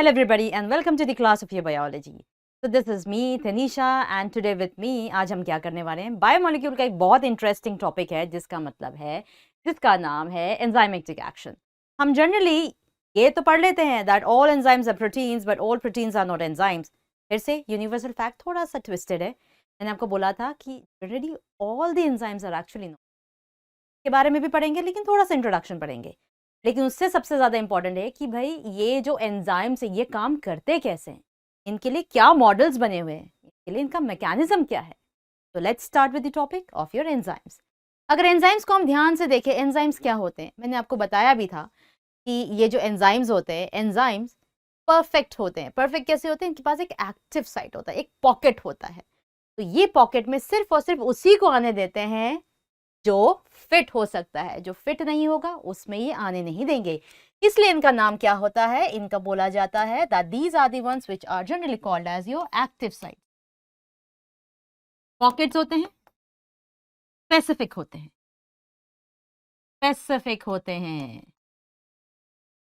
Hello everybody and welcome to the class of your biology. So this is me Tanisha and today with me आज हम क्या करने वाले हैं, biomolecule का एक बहुत इंटरेस्टिंग टॉपिक है जिसका मतलब है, जिसका नाम है एंजाइमेटिक एक्शन. हम जनरली ये तो पढ़ लेते हैं that all enzymes are proteins but all proteins are not enzymes. फिर से यूनिवर्सल फैक्ट थोड़ा सा ट्विस्टेड है. मैंने आपको बोला था कि generally all the enzymes are actually not, के बारे में भी पढ़ेंगे लेकिन थोड़ा सा इंट्रोडक्शन पढ़ेंगे. लेकिन उससे सबसे ज़्यादा इंपॉर्टेंट है कि भाई ये जो एंजाइम्स है ये काम करते कैसे हैं, इनके लिए क्या मॉडल्स बने हुए हैं, इनके लिए इनका मैकेनिज्म क्या है. तो let's start with the topic of your enzymes. अगर एंजाइम्स को हम ध्यान से देखें, एंजाइम्स क्या होते हैं, मैंने आपको बताया भी था कि ये जो एंजाइम्स होते हैं, एंजाइम्स परफेक्ट होते हैं. परफेक्ट कैसे होते हैं? इनके पास एक एक्टिव साइट होता है, एक पॉकेट होता है. तो ये पॉकेट में सिर्फ और सिर्फ उसी को आने देते हैं जो फिट हो सकता है. जो फिट नहीं होगा उसमें ये आने नहीं देंगे. इसलिए इनका नाम क्या होता है? इनका बोला जाता है that these are the ones which are generally called as your active sites. Pockets होते हैं, स्पेसिफिक होते हैं, स्पेसिफिक होते हैं.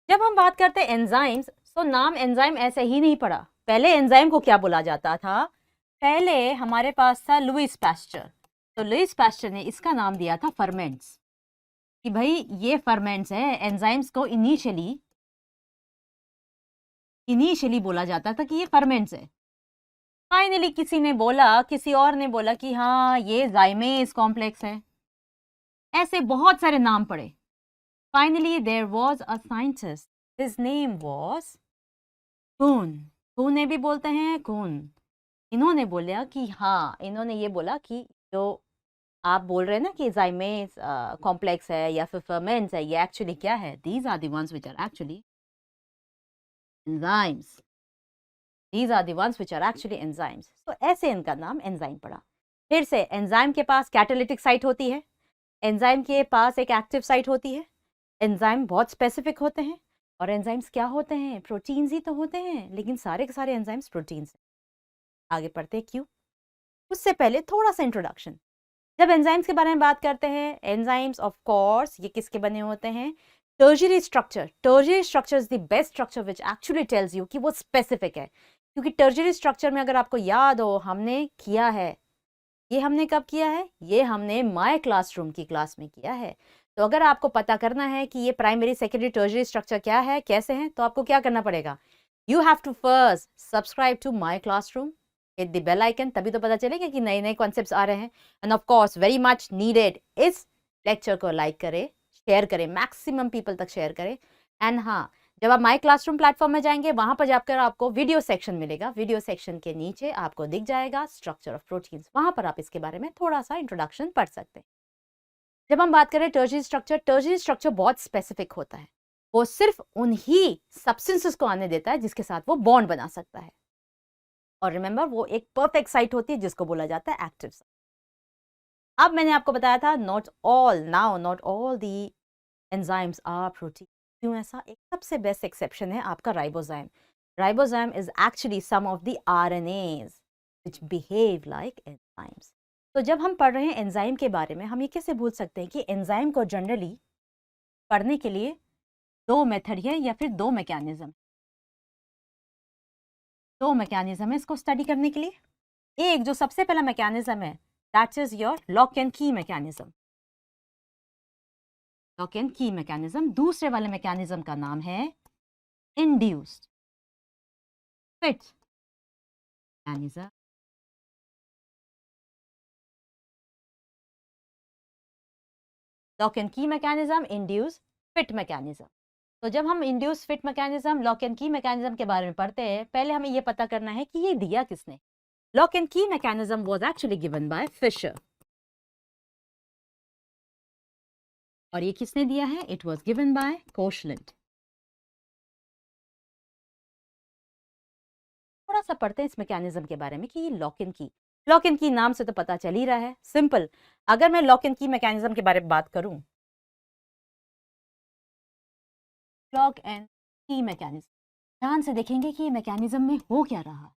जब हम बात करते हैं एंजाइम्स, तो नाम एंजाइम ऐसे ही नहीं पड़ा. पहले एंजाइम को क्या बोला जाता था? पहले हमारे पास था लुईस पैस्चर. तो लुईस पैस्चर ने इसका नाम दिया था फर्मेंट्स, कि भाई ये फर्मेंट्स हैं. एंजाइम्स को इनिशियली बोला जाता था कि ये फर्मेंट्स है. फाइनली किसी और ने बोला कि हाँ ये जाइमेज कॉम्प्लेक्स है. ऐसे बहुत सारे नाम पड़े. Finally there was a scientist, his name was Kuhn. Kuhn ने भी बोलते हैं कून. इन्होंने बोला कि हाँ, इन्होंने ये बोला कि जो आप बोल रहे हैं ना कि जाइमेज कॉम्प्लेक्स है या फिर फर्मेंट्स है, ये एक्चुअली क्या है? These are the ones which are actually enzymes. These are the ones which are actually enzymes. तो ऐसे इनका नाम एंजाइम पड़ा. फिर से एंजाइम के पास कैटालिटिक साइट होती है, एंजाइम के पास एक एक्टिव साइट होती है. एंजाइम बहुत स्पेसिफिक होते हैं. और एंजाइम्स क्या होते हैं? प्रोटीन्स ही तो होते हैं. लेकिन सारे के सारे एंजाइम्स प्रोटीन्स हैं. आगे पढ़ते हैं क्यों. उससे पहले थोड़ा सा इंट्रोडक्शन. जब एंजाइम्स के बारे में बात करते हैं, एंजाइम्स ऑफ कोर्स ये किसके बने होते हैं? Tertiary structure. Tertiary structure is the best structure which actually tells you कि वो स्पेसिफिक है. क्योंकि टर्शियरी स्ट्रक्चर में अगर आपको याद हो, हमने किया है, ये हमने कब किया है? ये हमने माय क्लासरूम की क्लास में किया है. तो अगर आपको पता करना है कि ये प्राइमरी सेकेंडरी टर्शियरी स्ट्रक्चर क्या है, कैसे हैं, तो आपको क्या करना पड़ेगा? You have to first subscribe to my classroom, hit the bell icon, तभी तो पता चलेगा कि नए नए कॉन्सेप्ट्स आ रहे हैं. And of course very much needed, इस लेक्चर को लाइक करें, शेयर करें, मैक्सिमम पीपल तक शेयर करें. एंड हाँ, जब आप माय क्लासरूम प्लेटफॉर्म में जाएंगे, वहां पर जाकर आपको वीडियो सेक्शन मिलेगा. वीडियो सेक्शन के नीचे आपको दिख जाएगा स्ट्रक्चर ऑफ प्रोटीन्स. वहां पर आप इसके बारे में थोड़ा सा इंट्रोडक्शन पढ़ सकते हैं. जब हम बात करें टर्शियरी स्ट्रक्चर बहुत स्पेसिफिक होता है. वो सिर्फ उन्हीं सब्सटेंसेस को आने देता है जिसके साथ वो बॉन्ड बना सकता है. और रिमेंबर, वो एक परफेक्ट साइट होती है जिसको बोला जाता है एक्टिव साइट. अब मैंने आपको बताया था not all the enzymes are protein. क्यों ऐसा? एक सबसे बेस्ट एक्सेप्शन है आपका ribozyme. Ribozyme is actually some of the RNAs which behave like enzymes. तो जब हम पढ़ रहे हैं एंजाइम के बारे में, हम ये कैसे भूल सकते हैं कि एंजाइम को जनरली पढ़ने के लिए दो मेथड है या फिर दो मैकेनिज्म है इसको स्टडी करने के लिए. एक जो सबसे पहला मैकेनिज्म है, that is your lock and key mechanism. Lock and key mechanism. दूसरे वाले मैकेनिज्म का नाम है induced fit mechanism. Lock and key mechanism, induce fit mechanism. तो जब हम induce fit mechanism, lock and key mechanism के बारे में पढ़ते हैं, पहले हमें यह पता करना है कि ये दिया किसने. Lock and key mechanism was actually given by Fischer. और ये किसने दिया है? It was given by Koshland. थोड़ा सा पढ़ते हैं इस मैकेनिज्म के बारे में कि ये लॉक एंड की नाम से तो पता चल ही रहा है. सिंपल. अगर मैं लॉक एंड की मैकेनिज्म के बारे में बात करूं, लॉक एंड की मैकेनिज्म, ध्यान से देखेंगे कि ये मैकेनिज्म में हो क्या रहा है.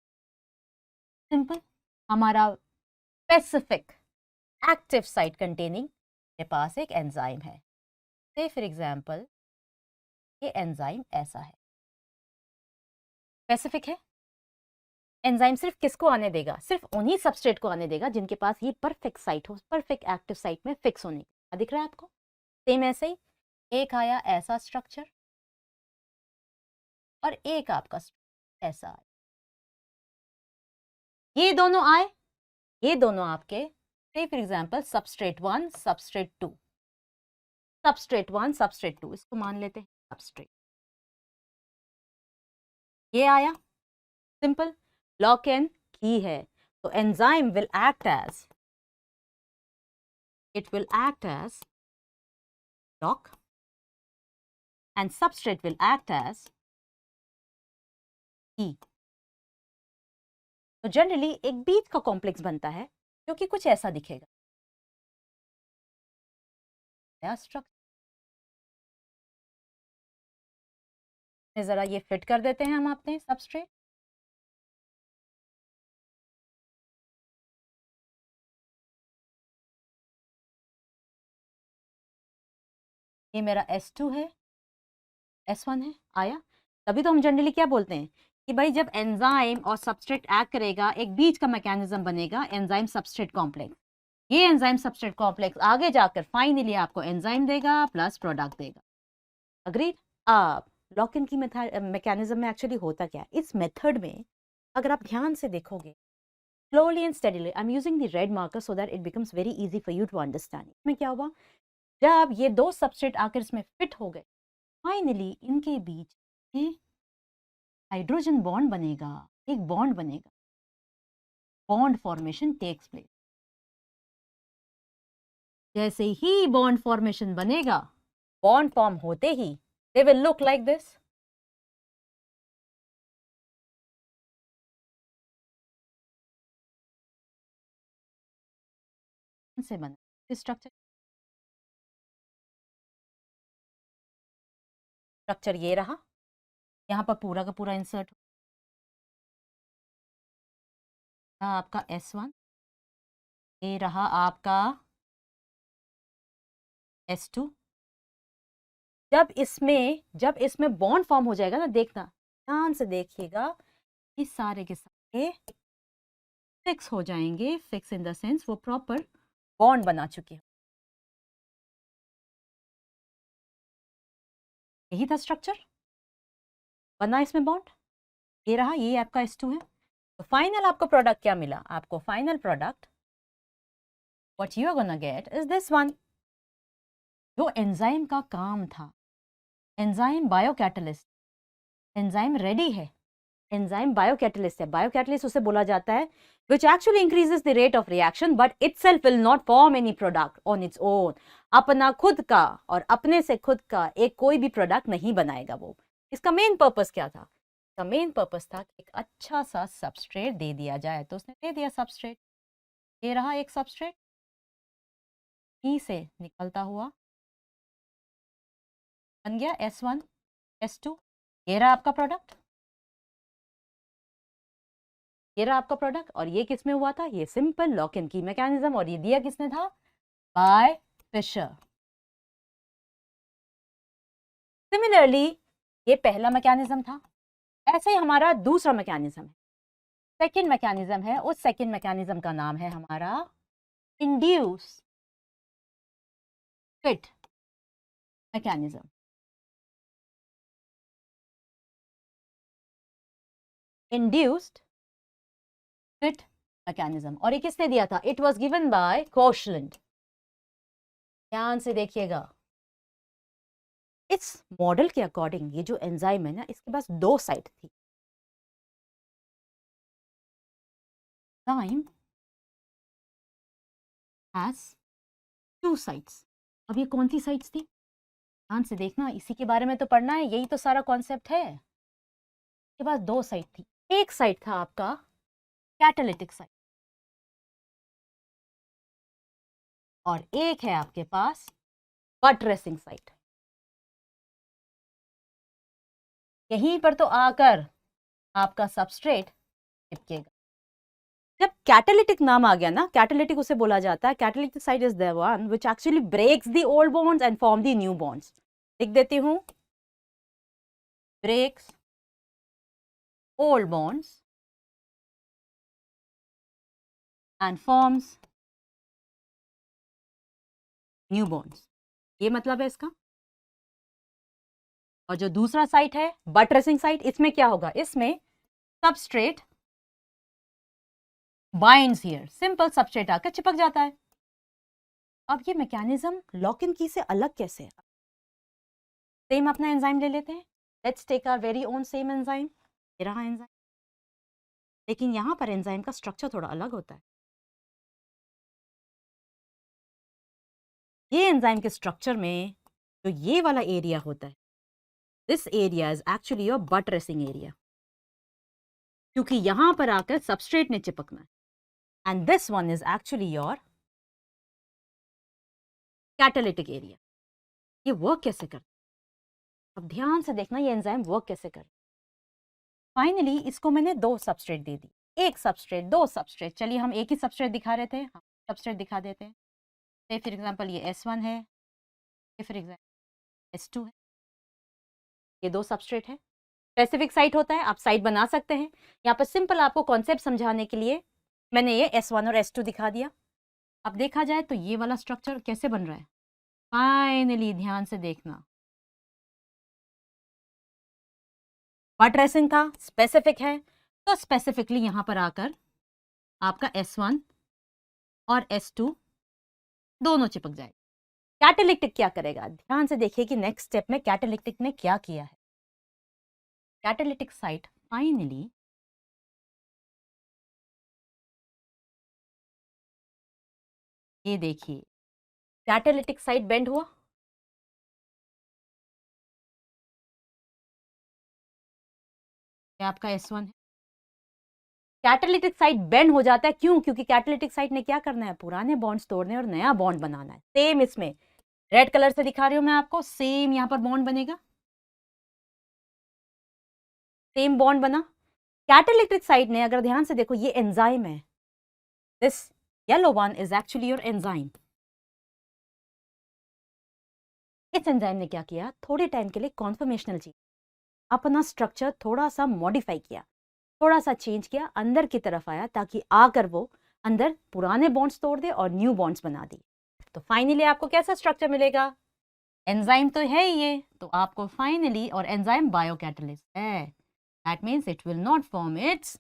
सिंपल. हमारा स्पेसिफिक एक्टिव साइट कंटेनिंग के पास एक एंजाइम है. से फॉर एग्जांपल ये एंजाइम ऐसा है. स्पेसिफिक है। एंजाइम सिर्फ किसको आने देगा? सिर्फ उन्हीं सबस्ट्रेट को आने देगा जिनके पास ये परफेक्ट साइट हो, परफेक्ट एक्टिव साइट में फिक्स होने की। दिख रहा है आपको? सेम ऐसे ही एक आया ऐसा स्ट्रक्चर और एक आपका ऐसा आया। ये दोनों आए, ये दोनों आपके से for example substrate 1 substrate 2, substrate 1 substrate 2, इसको मान लेते हैं सबस्ट्रेट। ये आया, सिंपल लॉक एंड की है। तो enzyme will act as, it will act as lock and substrate will act as key। तो जनरली एक बीच का कॉम्प्लेक्स बनता है जो कि कुछ ऐसा दिखेगा। स्ट्रक्चर जरा ये फिट कर देते हैं हम अपने सबस्ट्रेट। ये मेरा S2 है, S1 है, आया। तभी तो हम जनरली क्या बोलते हैं कि भाई जब एंजाइम और सबस्ट्रेट एक्ट करेगा एक बीच का मैकेनिज्म बनेगा, एंजाइम सबस्ट्रेट कॉम्प्लेक्स। ये एंजाइम सबस्ट्रेट कॉम्प्लेक्स आगे जाकर फाइनली आपको एंजाइम देगा प्लस प्रोडक्ट देगा। अग्रीड? आप लॉक इन की मैकेनिज्म में एक्चुअली होता क्या है इस मेथड में, अगर आप ध्यान से देखोगे slowly and steadily, I am using the red marker so that it becomes very easy for you to understand. इसमें क्या हुआ, जब ये दो सबस्ट्रेट आकर इसमें फिट हो गए, फाइनली इनके बीच में हाइड्रोजन बॉन्ड बनेगा, एक बॉन्ड बनेगा, बॉन्ड फॉर्मेशन टेक्स प्लेस। जैसे ही बॉन्ड फॉर्मेशन बनेगा, बॉन्ड फॉर्म होते ही they will look like this. से बना स्ट्रक्चर, स्ट्रक्चर ये रहा, यहाँ पर पूरा का पूरा इंसर्ट आपका S1, ये रहा आपका S2। जब इसमें बॉन्ड फॉर्म हो जाएगा ना, देखना ध्यान से देखिएगा, ये सारे के सारे फिक्स हो जाएंगे। फिक्स इन द सेंस वो प्रॉपर बॉन्ड बना चुके हैं। यही था स्ट्रक्चर, बना इसमें बॉन्ड, ये रहा, ये आपका S2 है। तो फाइनल आपको प्रोडक्ट क्या मिला? आपको final product what you are gonna get is this one. जो एंजाइम का काम था, एंजाइम बायोकैटलिस्ट, एंजाइम रेडी है, एंजाइम बायोकैटलिस्ट है। बायोकैटलिस्ट उसे बोला जाता है which actually increases the rate of reaction but itself will not form any product on its own। अपना खुद का और अपने से खुद का एक कोई भी प्रोडक्ट नहीं बनाएगा वो। इसका मेन पर्पस क्या था? इसका मेन पर्पस था कि एक अच्छा सा सबस्ट्रेट दे दिया जाए। तो उसने दे दिया सबस्ट्रेट, ये रहा एक सबस्ट्रेट, ई से निकलता हुआ बन गया S1 S2, ये रहा आपका प्रोडक्ट, ये रहा आपका प्रोडक्ट। और ये किस में हुआ था? ये सिंपल लॉक इन की मैकेनिज्म। और ये दिया किसने था? Bye Fisher. सिमिलरली ये पहला मैकेनिज्म था, ऐसे ही हमारा दूसरा मैकेनिज्म है, सेकंड मैकेनिज्म है। उस सेकंड मैकेनिज्म का नाम है हमारा induce fit mechanism. Induced fit mechanism. और ये किसने दिया था? It was given by Koshland. ध्यान से देखिएगा, इस मॉडल के अकॉर्डिंग ये जो एंजाइम है ना, इसके पास दो साइट थी। Enzyme has two sites. अब ये कौन सी साइट्स थी? ध्यान से देखना, इसी के बारे में तो पढ़ना है, यही तो सारा कॉन्सेप्ट है। इसके पास दो साइट थी। एक साइट था आपका कैटालिटिक साइट और एक है आपके पास बटरेसिंग साइट। यहीं पर तो आकर आपका सबस्ट्रेट चिपकेगा। जब कैटालिटिक नाम आ गया ना, कैटालिटिक उसे बोला जाता है, catalytic site is the one which actually breaks the old bonds and form the new bonds. लिख देती हूं, breaks old bonds and forms new bonds. ये मतलब है इसका. और जो दूसरा साइट है बटरेसिंग साइट, इसमें क्या होगा, इसमें substrate binds here, simple substrate आकर चिपक जाता है. अब ये मैकेनिज्म लॉक इन की से अलग कैसे है? सेम अपना एंजाइम ले लेते हैं. Let's take our very own same enzyme. ये रहा एंजाइम, लेकिन यहां पर एंजाइम का स्ट्रक्चर थोड़ा अलग होता है. ये एंजाइम के स्ट्रक्चर में जो ये वाला एरिया होता है, this area is actually your buttressing area, क्योंकि यहां पर आकर सबस्ट्रेट ने चिपकना है. And this one is actually your catalytic area. ये वर्क कैसे करता है? अब ध्यान से देखना ये एंजाइम वर्क कैसे करता है. फाइनली इसको मैंने 2 सबस्ट्रेट दे दी, एक सबस्ट्रेट 2 सबस्ट्रेट. चलिए हम एक ही सबस्ट्रेट दिखा रहे थे, हम सबस्ट्रेट दिखा देते हैं. फॉर एग्जांपल ये S1 है, ये फॉर एग्जांपल S2 है. ये 2 सबस्ट्रेट है. स्पेसिफिक साइट होता है, आप साइट बना सकते हैं. यहाँ पर सिंपल आपको कॉन्सेप्ट समझाने के लिए मैंने ये S1 और S2 दिखा दिया. अब देखा जाए तो ये वाला स्ट्रक्चर कैसे बन रहा है. फाइनली ध्यान से देखना, बटरेसिंग था, स्पेसिफिक है, तो स्पेसिफिकली यहां पर आकर आपका S1 और S2 दोनों चिपक जाए. कैटालिटिक क्या करेगा, ध्यान से देखिए कि नेक्स्ट स्टेप में कैटालिटिक ने क्या किया है. कैटालिटिक साइट फाइनली ये देखिए, कैटालिटिक साइट बेंड हुआ. ये आपका S1 है. कैटालिटिक साइट बेंड हो जाता है, क्यों? क्योंकि कैटालिटिक साइट ने क्या करना है, पुराने बॉन्ड्स तोड़ने और नया बॉन्ड बनाना है. सेम इसमें रेड कलर से दिखा रही हूं मैं आपको, सेम यहां पर बॉन्ड बनेगा, सेम बॉन्ड बना. कैटालिटिक साइट ने, अगर ध्यान से देखो, ये एंजाइम है, this yellow one is actually your enzyme. इस एंजाइम ने क्या किया, थोड़े टाइम के लिए कॉन्फर्मेशनल चेंज, अपना स्ट्रक्चर थोड़ा सा मॉडिफाई किया, थोड़ा सा चेंज किया, अंदर की तरफ आया, ताकि आकर वो अंदर पुराने बॉन्ड्स तोड़ दे और न्यू बॉन्ड्स बना दिए. तो फाइनली आपको कैसा स्ट्रक्चर मिलेगा, एंजाइम तो है ही ये, तो आपको फाइनली, और एंजाइम बायोकैटालिस्ट है, that means it will not form it's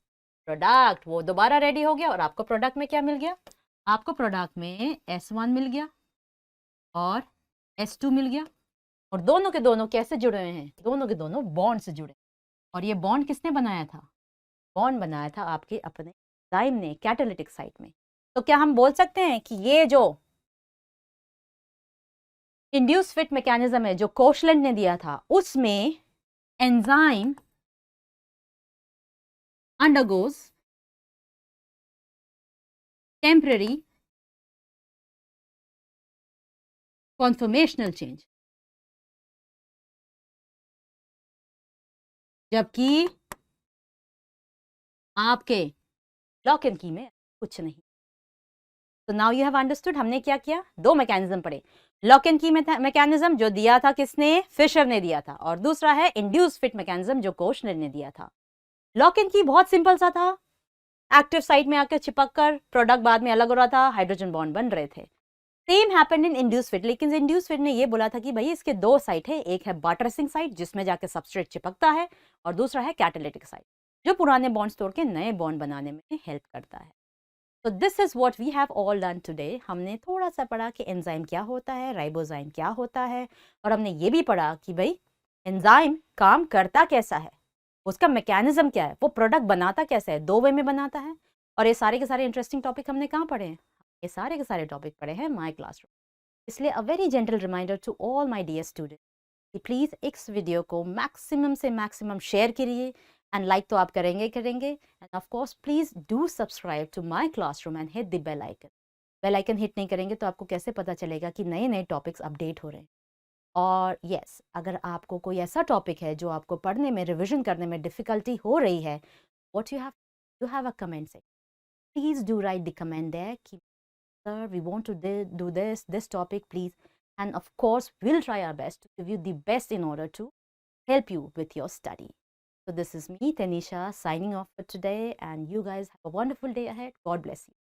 product. वो दोबारा रेडी हो गया और आपको प्रोडक्ट में क्या मिल गया, आपको प्रोडक्ट में S1 मिल गया और S2 मिल गया. और दोनों के दोनों कैसे जुड़े हुए हैं, दोनों के दोनों बॉन्ड से जुड़े. और ये बॉन्ड किसने बनाया था, बॉन्ड बनाया था आपके अपने एंजाइम ने कैटालिटिक साइट में. तो क्या हम बोल सकते हैं कि ये जो इंड्यूस फिट मैकेनिज्म है जो कोशलेंट ने दिया था, उसमें एंजाइम अंडरगोज टेम्पररी कॉन्फर्मेशनल चेंज, जबकि आपके लॉक एंड की में कुछ नहीं. तो नाउ यू हैव अंडरस्टूड हमने क्या किया, 2 मैकेनिज्म पढ़े. लॉक एंड की मैकेनिज्म जो दिया था किसने, फिशर ने दिया था, और दूसरा है इंड्यूस फिट मैकेनिज्म जो कोशलेंट ने दिया था. लॉक एंड की बहुत सिंपल सा था, एक्टिव साइट में आकर चिपक कर प्रोडक्ट बाद में अलग हो रहा था, हाइड्रोजन बॉन्ड बन रहे थे. Same happened in induce fit, लेकिन इंड्यूस फिट ने ये बोला था कि भाई इसके 2 साइट है, एक है बटरेसिंग साइट जिसमें जाके सबस्ट्रेट चिपकता है, और दूसरा है कैटालिटिक साइट जो पुराने बॉन्ड्स तोड़ के नए बॉन्ड बनाने में हेल्प करता है. तो this is what we have all done today. हमने थोड़ा सा पढ़ा कि एंजाइम क्या होता है, राइबोजाइम क्या होता है, और हमने ये भी पढ़ा कि भाई एंजाइम काम करता कैसा है, उसका मैकेनिज्म क्या है, वो प्रोडक्ट बनाता कैसे है, 2 वे में बनाता है. और ये सारे के सारे इंटरेस्टिंग टॉपिक हमने कहाँ पढ़े हैं, ये सारे के सारे टॉपिक पढ़े हैं माय क्लासरूम. इसलिए a very gentle reminder to all my dear student कि प्लीज़ इस वीडियो को मैक्सिमम से मैक्सिमम शेयर करिए, एंड लाइक तो आप करेंगे and of course please do subscribe to my classroom and hit the bell icon. Bell icon hit नहीं करेंगे तो आपको कैसे पता चलेगा कि नए नए टॉपिक्स अपडेट हो रहे हैं. और यस, अगर आपको कोई ऐसा टॉपिक है जो आपको पढ़ने में, रिविजन करने में डिफ़िकल्टी हो रही है, what you have a comment section. Please do write the comment there कि sir, we want to do this topic, please. And of course, we'll try our best to give you the best in order to help you with your study. So this is me, Tanisha, signing off for today, and you guys have a wonderful day ahead. God bless you.